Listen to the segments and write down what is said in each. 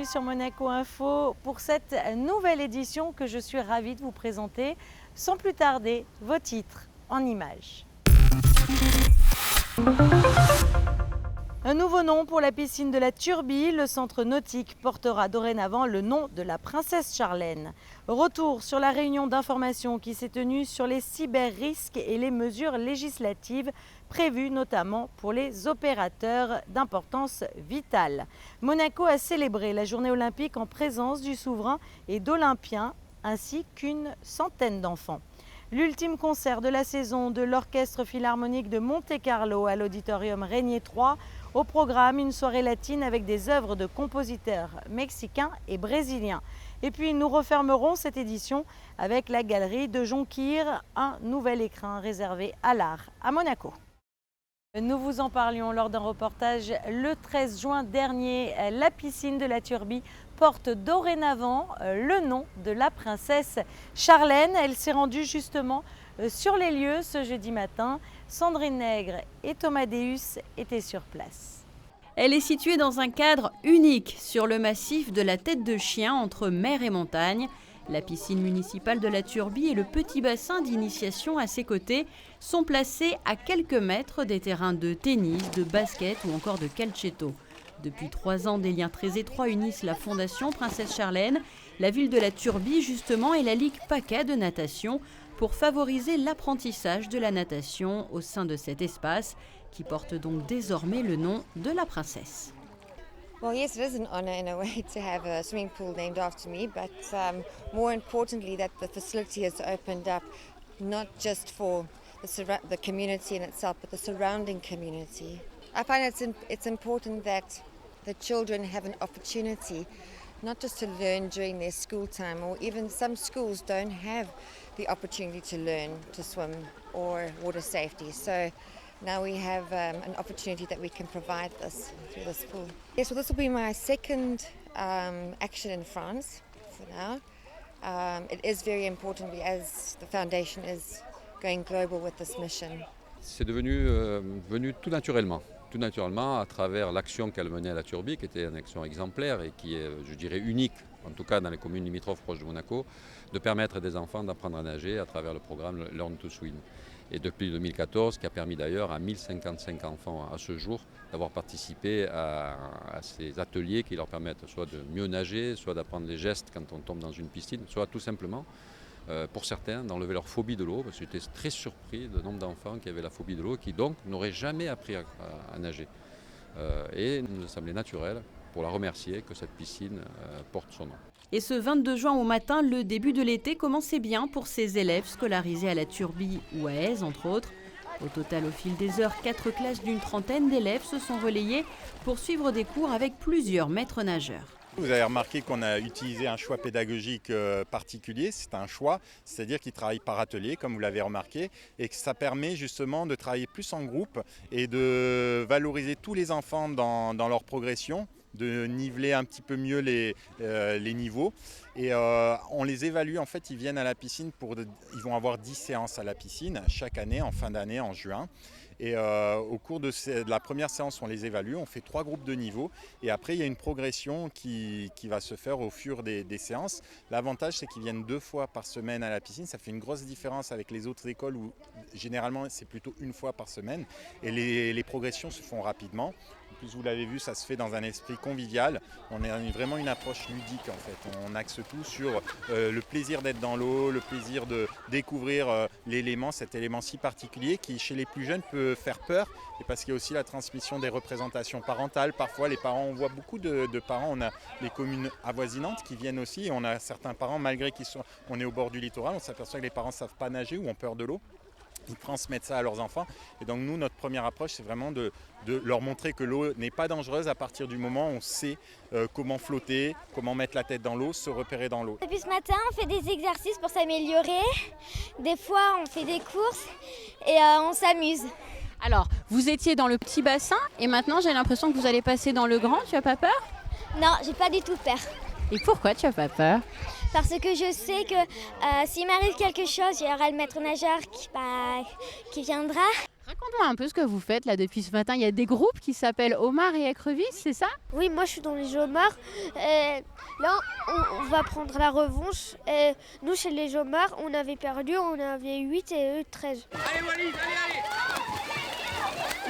sur Monaco Info pour cette nouvelle édition que je suis ravie de vous présenter. Sans plus tarder, vos titres en images. Un nouveau nom pour la piscine de la Turbie. Le centre nautique portera dorénavant le nom de la princesse Charlène. Retour sur la réunion d'information qui s'est tenue sur les cyber-risques et les mesures législatives prévues notamment pour les opérateurs d'importance vitale. Monaco a célébré la journée olympique en présence du souverain et d'Olympiens ainsi qu'une centaine d'enfants. L'ultime concert de la saison de l'Orchestre Philharmonique de Monte-Carlo à l'Auditorium Régnier 3. Au programme, une soirée latine avec des œuvres de compositeurs mexicains et brésiliens. Et puis nous refermerons cette édition avec la galerie de Jonquière, un nouvel écrin réservé à l'art à Monaco. Nous vous en parlions lors d'un reportage le 13 juin dernier. La piscine de la Turbie porte dorénavant le nom de la princesse Charlène. Elle s'est rendue justement sur les lieux ce jeudi matin. Sandrine Nègre et Thomas Deus étaient sur place. Elle est située dans un cadre unique sur le massif de la Tête de Chien entre mer et montagne. La piscine municipale de la Turbie et le petit bassin d'initiation à ses côtés sont placés à quelques mètres des terrains de tennis, de basket ou encore de calcetto. Depuis 3 ans, des liens très étroits unissent la Fondation Princesse Charlène, la ville de la Turbie justement et la Ligue PACA de natation pour favoriser l'apprentissage de la natation au sein de cet espace qui porte donc désormais le nom de la princesse. Well, yes, it is an honour in a way to have a swimming pool named after me, but more importantly that the facility has opened up not just for the community in itself, but the surrounding community. I find it's important that the children have an opportunity not just to learn during their school time, or even some schools don't have the opportunity to learn to swim or water safety. So now we have an opportunity that we can provide this through this pool. Yes, well, this will be my second action in France for now. It is very important as the foundation is going global with this mission. C'est venu tout naturellement à travers l'action qu'elle menait à la Turbie, qui était une action exemplaire et qui est, je dirais, unique, en tout cas dans les communes limitrophes proches de Monaco, de permettre à des enfants d'apprendre à nager à travers le programme Learn to Swim. Et depuis 2014, qui a permis d'ailleurs à 1055 enfants à ce jour d'avoir participé à ces ateliers qui leur permettent soit de mieux nager, soit d'apprendre les gestes quand on tombe dans une piscine, soit tout simplement, pour certains, d'enlever leur phobie de l'eau, parce que j'étais très surpris du nombre d'enfants qui avaient la phobie de l'eau, qui donc n'auraient jamais appris à nager. Et il nous a semblé naturel, pour la remercier, que cette piscine porte son nom. Et ce 22 juin au matin, le début de l'été commençait bien pour ces élèves scolarisés à la Turbie ou à Èze, entre autres. Au total, au fil des heures, 4 classes d'une trentaine d'élèves se sont relayées pour suivre des cours avec plusieurs maîtres nageurs. Vous avez remarqué qu'on a utilisé un choix pédagogique particulier, c'est un choix, c'est-à-dire qu'il travaille par atelier, comme vous l'avez remarqué, et que ça permet justement de travailler plus en groupe et de valoriser tous les enfants dans leur progression, de niveler un petit peu mieux les niveaux. Et on les évalue, en fait, ils viennent à la piscine, ils vont avoir 10 séances à la piscine chaque année, en fin d'année, en juin. Et au cours de la première séance, on les évalue, on fait 3 groupes de niveaux et après il y a une progression qui va se faire au fur des séances. L'avantage, c'est qu'ils viennent 2 fois par semaine à la piscine, ça fait une grosse différence avec les autres écoles où généralement c'est plutôt 1 fois par semaine et les progressions se font rapidement. En plus, vous l'avez vu, ça se fait dans un esprit convivial. On a vraiment une approche ludique en fait. On axe tout sur le plaisir d'être dans l'eau, le plaisir de découvrir l'élément, cet élément si particulier qui chez les plus jeunes peut faire peur. Et parce qu'il y a aussi la transmission des représentations parentales. Parfois les parents, on voit beaucoup de parents, on a les communes avoisinantes qui viennent aussi. Et on a certains parents, malgré qu'on est au bord du littoral, on s'aperçoit que les parents ne savent pas nager ou ont peur de l'eau. Ils transmettent ça à leurs enfants. Et donc nous, notre première approche, c'est vraiment de leur montrer que l'eau n'est pas dangereuse à partir du moment où on sait comment flotter, comment mettre la tête dans l'eau, se repérer dans l'eau. Depuis ce matin, on fait des exercices pour s'améliorer. Des fois, on fait des courses et on s'amuse. Alors, vous étiez dans le petit bassin et maintenant j'ai l'impression que vous allez passer dans le grand. Tu n'as pas peur ? Non, j'ai pas du tout peur. Et pourquoi tu n'as pas peur ? Parce que je sais que s'il m'arrive quelque chose, il y aura le maître nageur qui viendra. Raconte-moi un peu ce que vous faites là depuis ce matin. Il y a des groupes qui s'appellent Homard et Écrevisses, c'est ça? Oui, moi je suis dans les Jomards. Là, on va prendre la revanche. Nous, chez les Jomards, on avait perdu, on avait 8 et eux 13.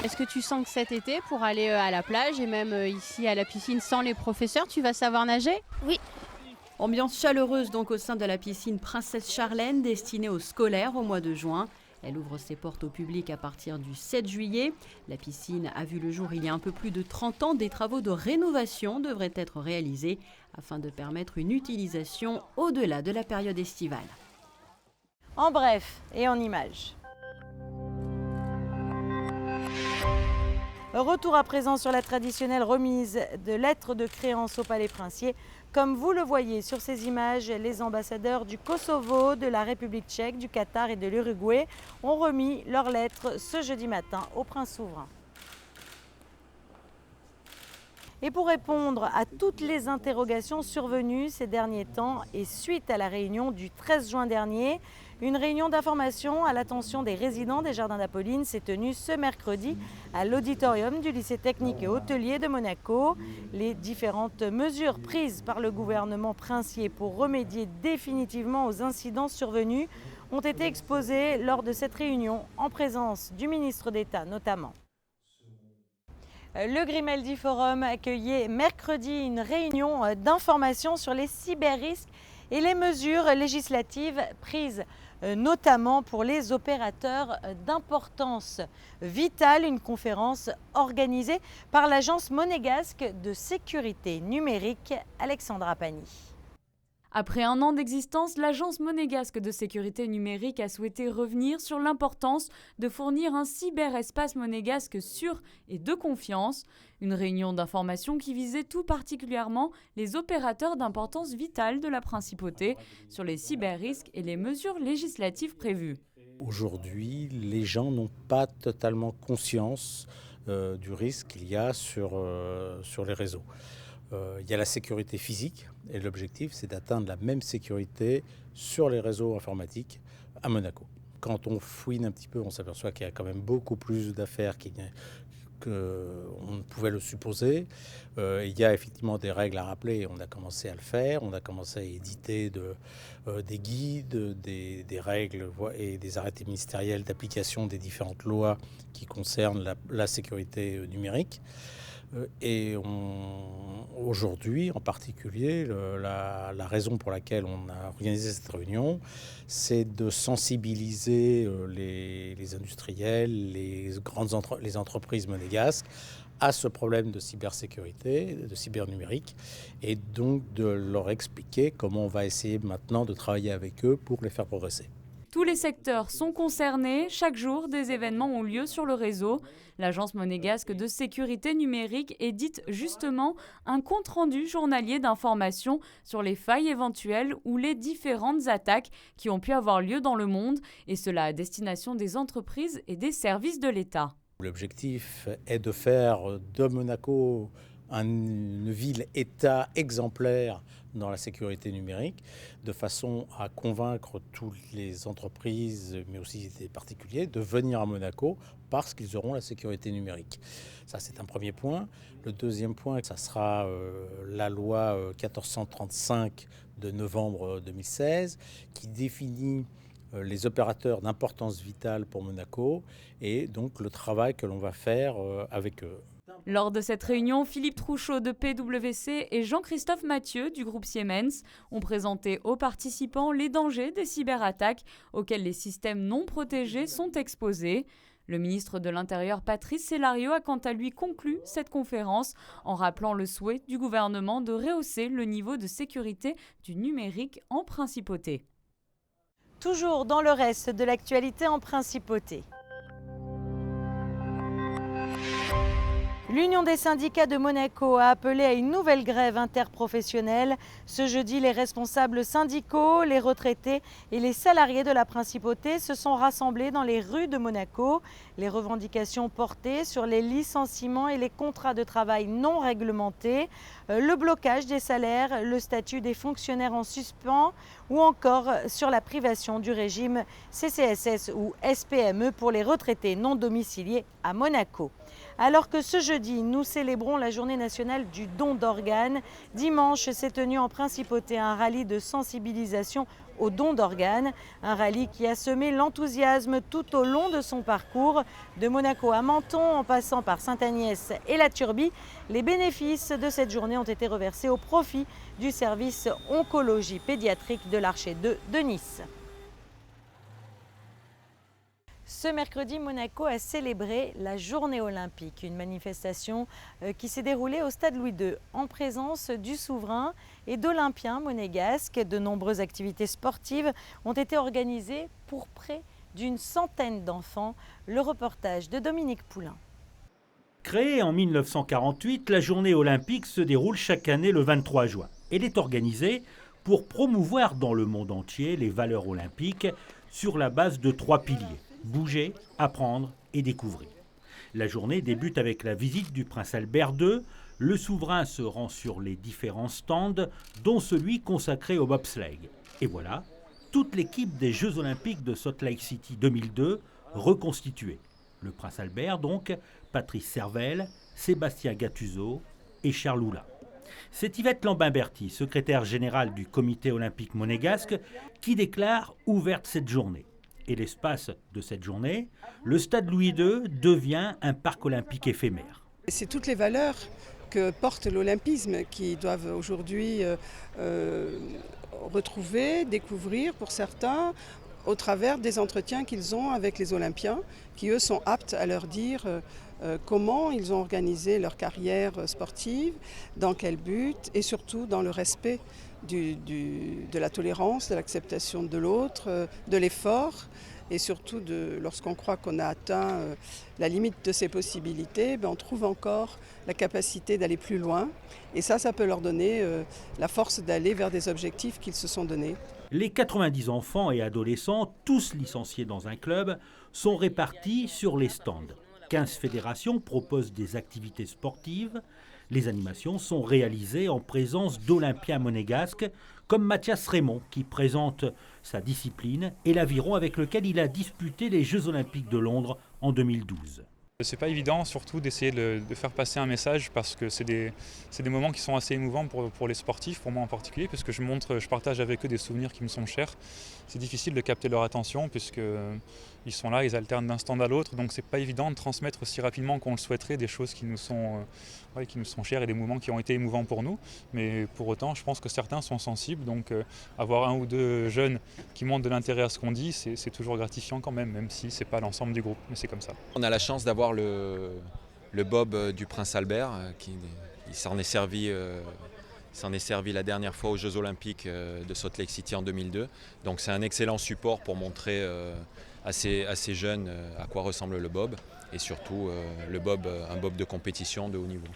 Est-ce que tu sens que cet été, pour aller à la plage et même ici à la piscine sans les professeurs, tu vas savoir nager? Oui. Ambiance chaleureuse donc au sein de la piscine Princesse Charlène destinée aux scolaires au mois de juin. Elle ouvre ses portes au public à partir du 7 juillet. La piscine a vu le jour il y a un peu plus de 30 ans. Des travaux de rénovation devraient être réalisés afin de permettre une utilisation au-delà de la période estivale. En bref et en images. Retour à présent sur la traditionnelle remise de lettres de créance au Palais Princier. Comme vous le voyez sur ces images, les ambassadeurs du Kosovo, de la République tchèque, du Qatar et de l'Uruguay ont remis leurs lettres ce jeudi matin au prince souverain. Et pour répondre à toutes les interrogations survenues ces derniers temps et suite à la réunion du 13 juin dernier, une réunion d'information à l'attention des résidents des Jardins d'Apolline s'est tenue ce mercredi à l'auditorium du lycée technique et hôtelier de Monaco. Les différentes mesures prises par le gouvernement princier pour remédier définitivement aux incidents survenus ont été exposées lors de cette réunion en présence du ministre d'État notamment. Le Grimaldi Forum accueillait mercredi une réunion d'information sur les cyberrisques et les mesures législatives prises notamment pour les opérateurs d'importance vitale. Une conférence organisée par l'agence monégasque de sécurité numérique Alexandra Pani. Après un an d'existence, l'agence monégasque de sécurité numérique a souhaité revenir sur l'importance de fournir un cyberespace monégasque sûr et de confiance. Une réunion d'information qui visait tout particulièrement les opérateurs d'importance vitale de la principauté sur les cyberrisques et les mesures législatives prévues. Aujourd'hui, les gens n'ont pas totalement conscience du risque qu'il y a sur les réseaux. Il y a la sécurité physique et l'objectif c'est d'atteindre la même sécurité sur les réseaux informatiques à Monaco. Quand on fouine un petit peu, on s'aperçoit qu'il y a quand même beaucoup plus d'affaires qu'on ne pouvait le supposer. Il y a effectivement des règles à rappeler, on a commencé à le faire, on a commencé à éditer des guides, des règles et des arrêtés ministériels d'application des différentes lois qui concernent la sécurité numérique. Et aujourd'hui, en particulier, la raison pour laquelle on a organisé cette réunion, c'est de sensibiliser les industriels, les entreprises monégasques à ce problème de cybersécurité, de cybernumérique, et donc de leur expliquer comment on va essayer maintenant de travailler avec eux pour les faire progresser. Tous les secteurs sont concernés. Chaque jour, des événements ont lieu sur le réseau. L'agence monégasque de sécurité numérique édite justement un compte-rendu journalier d'informations sur les failles éventuelles ou les différentes attaques qui ont pu avoir lieu dans le monde, et cela à destination des entreprises et des services de l'État. L'objectif est de faire de Monaco une ville-État exemplaire dans la sécurité numérique, de façon à convaincre toutes les entreprises, mais aussi des particuliers, de venir à Monaco parce qu'ils auront la sécurité numérique. Ça, c'est un premier point. Le deuxième point, ça sera la loi 1435 de novembre 2016, qui définit les opérateurs d'importance vitale pour Monaco et donc le travail que l'on va faire avec eux. Lors de cette réunion, Philippe Trouchot de PwC et Jean-Christophe Mathieu du groupe Siemens ont présenté aux participants les dangers des cyberattaques auxquels les systèmes non protégés sont exposés. Le ministre de l'Intérieur Patrice Célario a quant à lui conclu cette conférence en rappelant le souhait du gouvernement de rehausser le niveau de sécurité du numérique en principauté. Toujours dans le reste de l'actualité en principauté. L'Union des syndicats de Monaco a appelé à une nouvelle grève interprofessionnelle. Ce jeudi, les responsables syndicaux, les retraités et les salariés de la principauté se sont rassemblés dans les rues de Monaco. Les revendications portaient sur les licenciements et les contrats de travail non réglementés, le blocage des salaires, le statut des fonctionnaires en suspens ou encore sur la privation du régime CCSS ou SPME pour les retraités non domiciliés à Monaco. Alors que ce jeudi, nous célébrons la journée nationale du don d'organes, dimanche s'est tenu en principauté un rallye de sensibilisation au don d'organes, un rallye qui a semé l'enthousiasme tout au long de son parcours. De Monaco à Menton, en passant par Sainte-Agnès et la Turbie, les bénéfices de cette journée ont été reversés au profit du service oncologie pédiatrique de l'Archer 2 de Nice. Ce mercredi, Monaco a célébré la Journée olympique, une manifestation qui s'est déroulée au Stade Louis II en présence du souverain et d'Olympiens monégasques. De nombreuses activités sportives ont été organisées pour près d'une centaine d'enfants. Le reportage de Dominique Poulain. Créée en 1948, la Journée olympique se déroule chaque année le 23 juin. Elle est organisée pour promouvoir dans le monde entier les valeurs olympiques sur la base de 3 piliers. Bouger, apprendre et découvrir. La journée débute avec la visite du prince Albert II. Le souverain se rend sur les différents stands, dont celui consacré au bobsleigh. Et voilà, toute l'équipe des Jeux olympiques de Salt Lake City 2002 reconstituée. Le prince Albert donc, Patrice Servel, Sébastien Gattuso et Charles Oula. C'est Yvette Lambin-Berty, secrétaire générale du comité olympique monégasque, qui déclare ouverte cette journée. Et l'espace de cette journée, le stade Louis II devient un parc olympique éphémère. C'est toutes les valeurs que porte l'olympisme qui doivent aujourd'hui retrouver, découvrir pour certains, au travers des entretiens qu'ils ont avec les Olympiens, qui eux sont aptes à leur dire comment ils ont organisé leur carrière sportive, dans quel but et surtout dans le respect de la tolérance, de l'acceptation de l'autre, de l'effort et surtout lorsqu'on croit qu'on a atteint la limite de ses possibilités, on trouve encore la capacité d'aller plus loin et ça peut leur donner la force d'aller vers des objectifs qu'ils se sont donnés. Les 90 enfants et adolescents, tous licenciés dans un club, sont répartis sur les stands. 15 fédérations proposent des activités sportives. Les animations sont réalisées en présence d'Olympiens monégasques comme Mathias Raymond qui présente sa discipline et l'aviron avec lequel il a disputé les Jeux olympiques de Londres en 2012. C'est pas évident surtout d'essayer de faire passer un message parce que c'est des moments qui sont assez émouvants pour les sportifs, pour moi en particulier, parce que je partage avec eux des souvenirs qui me sont chers. C'est difficile de capter leur attention puisque ils sont là, ils alternent d'un stand à l'autre, donc c'est pas évident de transmettre aussi rapidement qu'on le souhaiterait des choses qui nous sont chères et des moments qui ont été émouvants pour nous. Mais pour autant, je pense que certains sont sensibles, donc avoir un ou deux jeunes qui montrent de l'intérêt à ce qu'on dit, c'est toujours gratifiant quand même si c'est pas l'ensemble du groupe, mais c'est comme ça. On a la chance d'avoir le bob du prince Albert, il s'en est servi la dernière fois aux Jeux olympiques de Salt Lake City en 2002. Donc c'est un excellent support pour montrer à ces jeunes à quoi ressemble le bob et surtout un bob de compétition de haut niveau.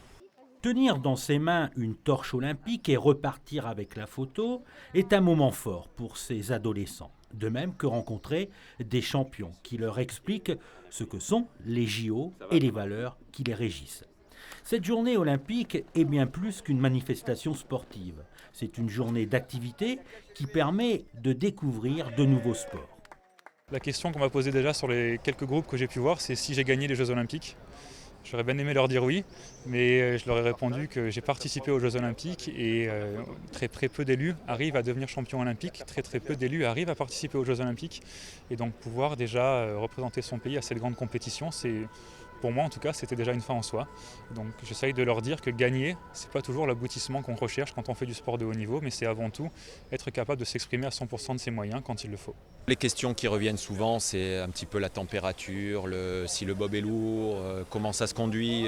Tenir dans ses mains une torche olympique et repartir avec la photo est un moment fort pour ces adolescents. De même que rencontrer des champions qui leur expliquent ce que sont les JO et les valeurs qui les régissent. Cette journée olympique est bien plus qu'une manifestation sportive. C'est une journée d'activité qui permet de découvrir de nouveaux sports. La question qu'on m'a posée déjà sur les quelques groupes que j'ai pu voir, c'est si j'ai gagné les Jeux olympiques. J'aurais bien aimé leur dire oui, mais je leur ai répondu que j'ai participé aux Jeux olympiques et très peu d'élus arrivent à devenir champions olympiques, très peu d'élus arrivent à participer aux Jeux olympiques. Et donc pouvoir déjà représenter son pays à cette grande compétition, pour moi en tout cas, c'était déjà une fin en soi. Donc j'essaye de leur dire que gagner, c'est pas toujours l'aboutissement qu'on recherche quand on fait du sport de haut niveau, mais c'est avant tout être capable de s'exprimer à 100% de ses moyens quand il le faut. Les questions qui reviennent souvent, c'est un petit peu la température, si le bob est lourd, comment ça se conduit.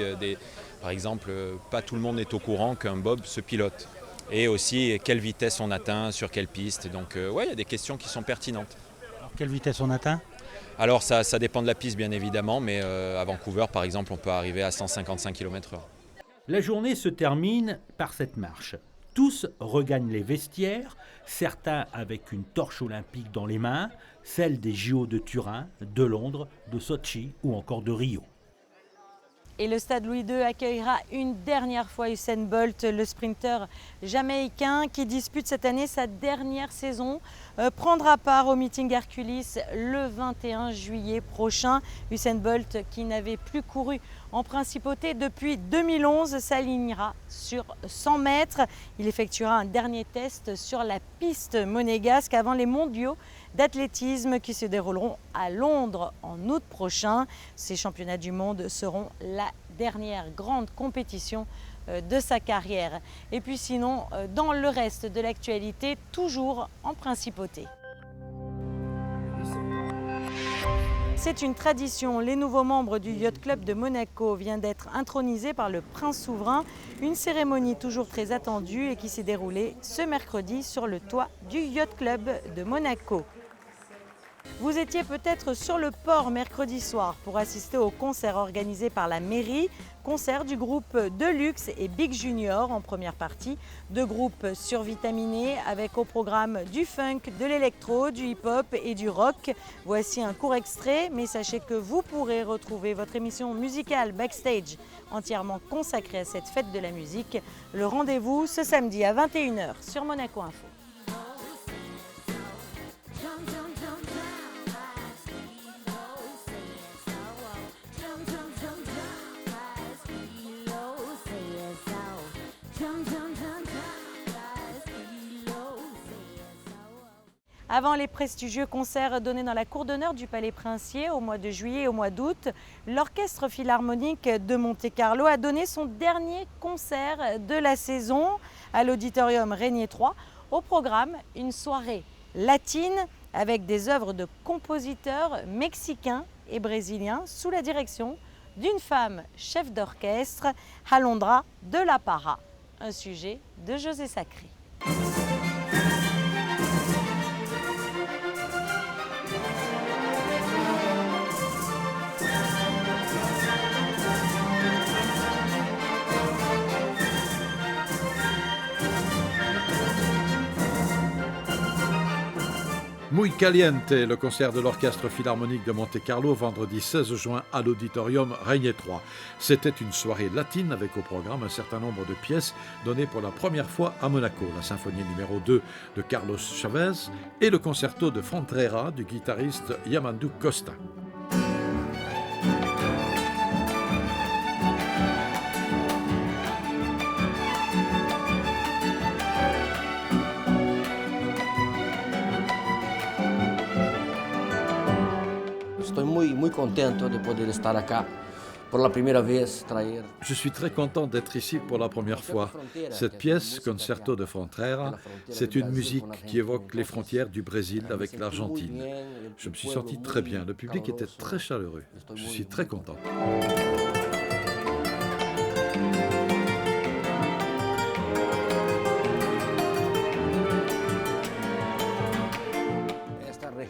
Par exemple, pas tout le monde est au courant qu'un bob se pilote. Et aussi, quelle vitesse on atteint, sur quelle piste. Donc il y a des questions qui sont pertinentes. Alors, quelle vitesse on atteint ? Alors ça dépend de la piste bien évidemment, mais à Vancouver par exemple on peut arriver à 155 km/h. La journée se termine par cette marche. Tous regagnent les vestiaires, certains avec une torche olympique dans les mains, celle des JO de Turin, de Londres, de Sochi ou encore de Rio. Et le stade Louis II accueillera une dernière fois Usain Bolt, le sprinter jamaïcain qui dispute cette année sa dernière saison, prendra part au meeting Hercules le 21 juillet prochain. Usain Bolt, qui n'avait plus couru en principauté depuis 2011, s'alignera sur 100 mètres. Il effectuera un dernier test sur la piste monégasque avant les mondiaux d'athlétisme qui se dérouleront à Londres en août prochain. Ces championnats du monde seront la dernière grande compétition de sa carrière. Et puis sinon, dans le reste de l'actualité, toujours en principauté. C'est une tradition. Les nouveaux membres du Yacht Club de Monaco viennent d'être intronisés par le prince souverain. Une cérémonie toujours très attendue et qui s'est déroulée ce mercredi sur le toit du Yacht Club de Monaco. Vous étiez peut-être sur le port mercredi soir pour assister au concert organisé par la mairie, concert du groupe Deluxe et Big Junior en première partie, deux groupes survitaminés avec au programme du funk, de l'électro, du hip-hop et du rock. Voici un court extrait, mais sachez que vous pourrez retrouver votre émission musicale Backstage entièrement consacrée à cette fête de la musique. Le rendez-vous ce samedi à 21 h sur Monaco Info. Avant les prestigieux concerts donnés dans la cour d'honneur du Palais Princier au mois de juillet et au mois d'août, l'Orchestre Philharmonique de Monte-Carlo a donné son dernier concert de la saison à l'Auditorium Régnier 3. Au programme, une soirée latine avec des œuvres de compositeurs mexicains et brésiliens sous la direction d'une femme chef d'orchestre, Alondra de la Parra. Un sujet de José Sacré. Muy Caliente, le concert de l'Orchestre Philharmonique de Monte-Carlo, vendredi 16 juin à l'Auditorium Régnier 3. C'était une soirée latine avec au programme un certain nombre de pièces données pour la première fois à Monaco. La symphonie numéro 2 de Carlos Chavez et le concerto de Frontera du guitariste Yamandu Costa. Je suis très content d'être ici pour la première fois. Cette pièce, Concerto de Frontera, c'est une musique qui évoque les frontières du Brésil avec l'Argentine. Je me suis senti très bien. Le public était très chaleureux. Je suis très content.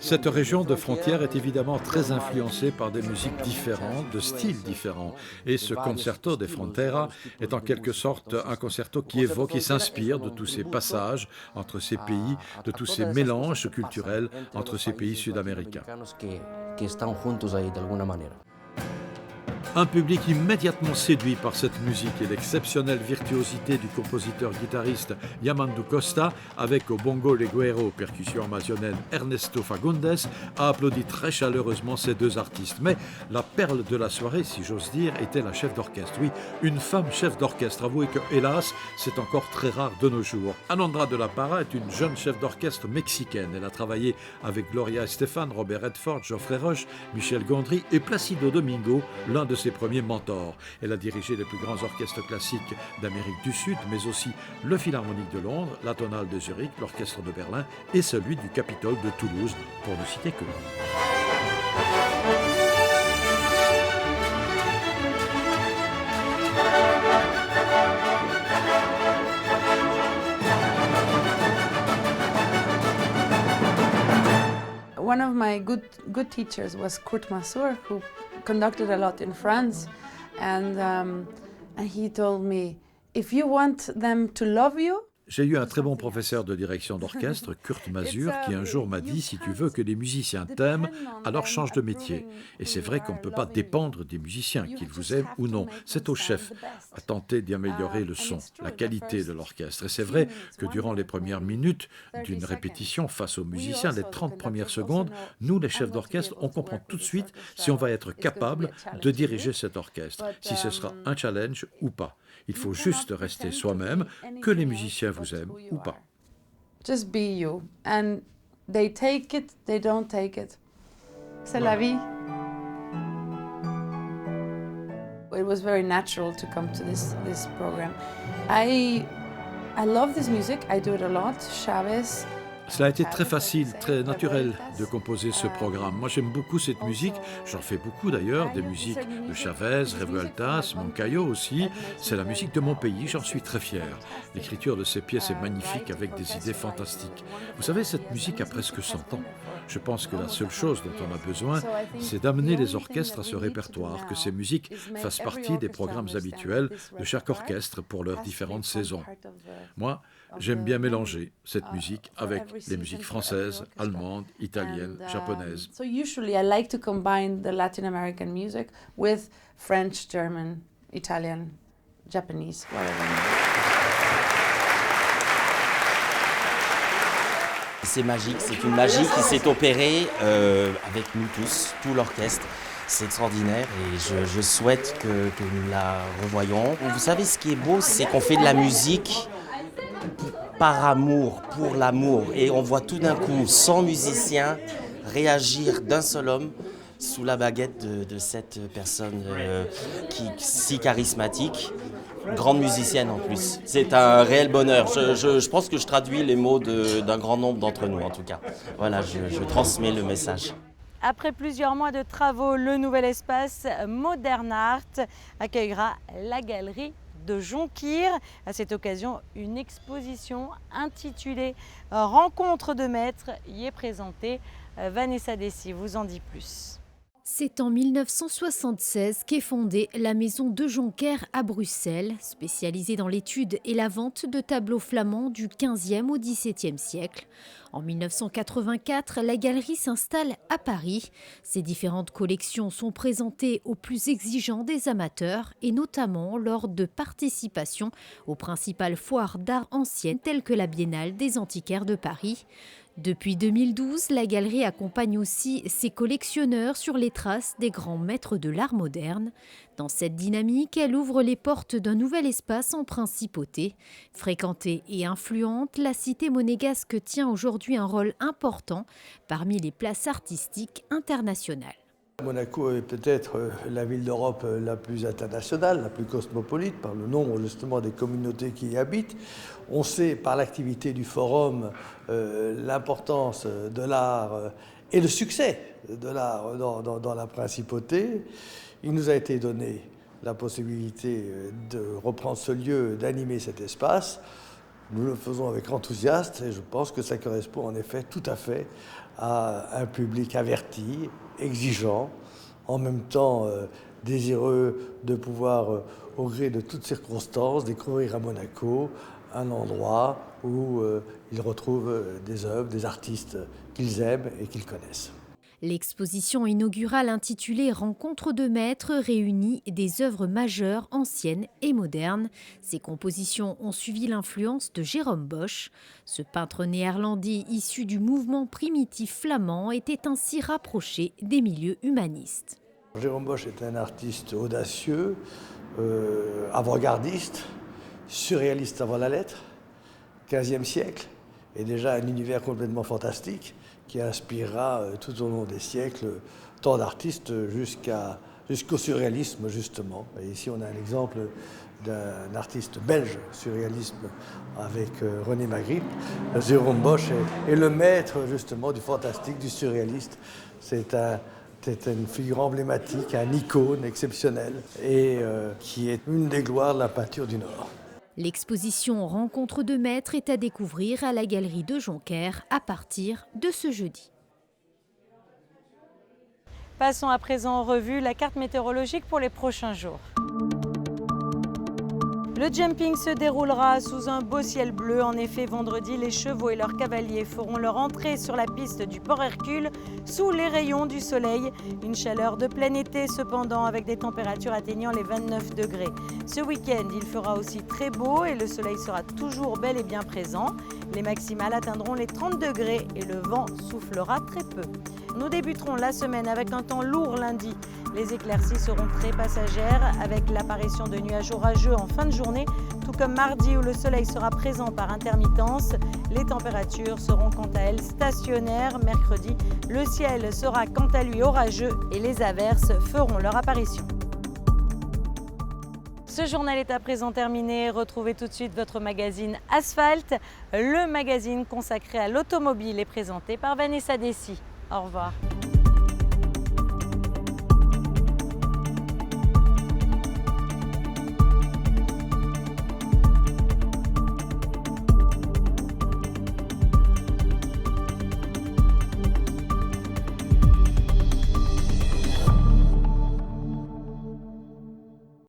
Cette région de frontière est évidemment très influencée par des musiques différentes, de styles différents. Et ce Concerto de Frontera est en quelque sorte un concerto qui évoque, qui s'inspire de tous ces passages entre ces pays, de tous ces mélanges culturels entre ces pays sud-américains. Un public immédiatement séduit par cette musique et l'exceptionnelle virtuosité du compositeur-guitariste Yamandu Costa, avec au bongo leguero, percussion amazonienne Ernesto Fagundes, a applaudi très chaleureusement ces deux artistes. Mais la perle de la soirée, si j'ose dire, était la chef d'orchestre. Oui, une femme chef d'orchestre. Avouez que, hélas, c'est encore très rare de nos jours. Alondra de la Parra est une jeune chef d'orchestre mexicaine. Elle a travaillé avec Gloria Estefan, Robert Redford, Geoffrey Rush, Michel Gondry et Placido Domingo, l'un de ses premiers mentors. Elle a dirigé les plus grands orchestres classiques d'Amérique du Sud, mais aussi le Philharmonique de Londres, la Tonale de Zurich, l'Orchestre de Berlin et celui du Capitole de Toulouse, pour ne citer que one of my good teachers was Kurt Masur, who conducted a lot in France, and he told me, if you want them to love you. J'ai eu un très bon professeur de direction d'orchestre, Kurt Masur, qui un jour m'a dit « Si tu veux que les musiciens t'aiment, alors change de métier ». Et c'est vrai qu'on ne peut pas dépendre des musiciens, qu'ils vous aiment ou non. C'est au chef à tenter d'y améliorer le son, la qualité de l'orchestre. Et c'est vrai que durant les premières minutes d'une répétition face aux musiciens, les 30 premières secondes, nous, les chefs d'orchestre, on comprend tout de suite si on va être capable de diriger cet orchestre, si ce sera un challenge ou pas. Il faut juste rester soi-même, que les musiciens vous aiment ou pas. Just be you, and they take it, they don't take it. C'est la vie. It was very natural to come to this program. I love this music. I do it a lot. Chavez. Cela a été très facile, très naturel de composer ce programme. Moi, j'aime beaucoup cette musique. J'en fais beaucoup d'ailleurs, des musiques de Chavez, Revueltas, Moncayo aussi. C'est la musique de mon pays, j'en suis très fier. L'écriture de ces pièces est magnifique avec des idées fantastiques. Vous savez, cette musique a presque 100 ans. Je pense que la seule chose dont on a besoin, c'est d'amener les orchestres à ce répertoire, que ces musiques fassent partie des programmes habituels de chaque orchestre pour leurs différentes saisons. Moi, j'aime bien mélanger cette musique avec les musiques françaises, allemandes, italiennes, japonaises. So usually I like to combine the Latin American music with French, German, Italian, Japanese, whatever. C'est magique, c'est une magie qui s'est opérée avec nous tous, tout l'orchestre. C'est extraordinaire et je souhaite que nous la revoyions. Vous savez, ce qui est beau, c'est qu'on fait de la musique par amour, pour l'amour. Et on voit tout d'un coup 100 musiciens réagir d'un seul homme sous la baguette de cette personne si charismatique. Grande musicienne en plus. C'est un réel bonheur. Je pense que je traduis les mots d'un grand nombre d'entre nous en tout cas. Voilà, je transmets le message. Après plusieurs mois de travaux, le nouvel espace Modern Art accueillera la galerie de Jonquière. À cette occasion, une exposition intitulée Rencontre de maîtres y est présentée. Vanessa Dessy vous en dit plus. C'est en 1976 qu'est fondée la Maison de Jonquière à Bruxelles, spécialisée dans l'étude et la vente de tableaux flamands du XVe au XVIIe siècle. En 1984, la galerie s'installe à Paris. Ses différentes collections sont présentées aux plus exigeants des amateurs et notamment lors de participations aux principales foires d'art anciennes telles que la Biennale des Antiquaires de Paris. Depuis 2012, la galerie accompagne aussi ses collectionneurs sur les traces des grands maîtres de l'art moderne. Dans cette dynamique, elle ouvre les portes d'un nouvel espace en principauté. Fréquentée et influente, la cité monégasque tient aujourd'hui un rôle important parmi les places artistiques internationales. Monaco est peut-être la ville d'Europe la plus internationale, la plus cosmopolite, par le nombre justement des communautés qui y habitent. On sait par l'activité du forum l'importance de l'art et le succès de l'art dans la principauté. Il nous a été donné la possibilité de reprendre ce lieu, d'animer cet espace. Nous le faisons avec enthousiasme et je pense que ça correspond en effet tout à fait à un public averti, exigeant, en même temps désireux de pouvoir, au gré de toutes circonstances, découvrir à Monaco un endroit où ils retrouvent des œuvres, des artistes qu'ils aiment et qu'ils connaissent. L'exposition inaugurale intitulée « Rencontre de maîtres » réunit des œuvres majeures, anciennes et modernes. Ces compositions ont suivi l'influence de Jérôme Bosch. Ce peintre néerlandais issu du mouvement primitif flamand était ainsi rapproché des milieux humanistes. Jérôme Bosch est un artiste audacieux, avant-gardiste, surréaliste avant la lettre, 15e siècle, et déjà un univers complètement fantastique qui inspirera tout au long des siècles tant d'artistes jusqu'au surréalisme justement. Et ici on a un exemple d'un artiste belge surréalisme avec René Magritte. Jérôme Bosch est le maître justement du fantastique, du surréaliste. C'est une figure emblématique, un icône exceptionnel et qui est une des gloires de la peinture du Nord. L'exposition Rencontre de maîtres est à découvrir à la galerie de Jonquière à partir de ce jeudi. Passons à présent en revue la carte météorologique pour les prochains jours. Le jumping se déroulera sous un beau ciel bleu. En effet, vendredi, les chevaux et leurs cavaliers feront leur entrée sur la piste du Port Hercule sous les rayons du soleil. Une chaleur de plein été cependant, avec des températures atteignant les 29 degrés. Ce week-end, il fera aussi très beau et le soleil sera toujours bel et bien présent. Les maximales atteindront les 30 degrés et le vent soufflera très peu. Nous débuterons la semaine avec un temps lourd lundi. Les éclaircies seront très passagères avec l'apparition de nuages orageux en fin de journée, tout comme mardi où le soleil sera présent par intermittence. Les températures seront quant à elles stationnaires. Mercredi, le ciel sera quant à lui orageux et les averses feront leur apparition. Ce journal est à présent terminé. Retrouvez tout de suite votre magazine Asphalte, le magazine consacré à l'automobile et présenté par Vanessa Dessy. Au revoir.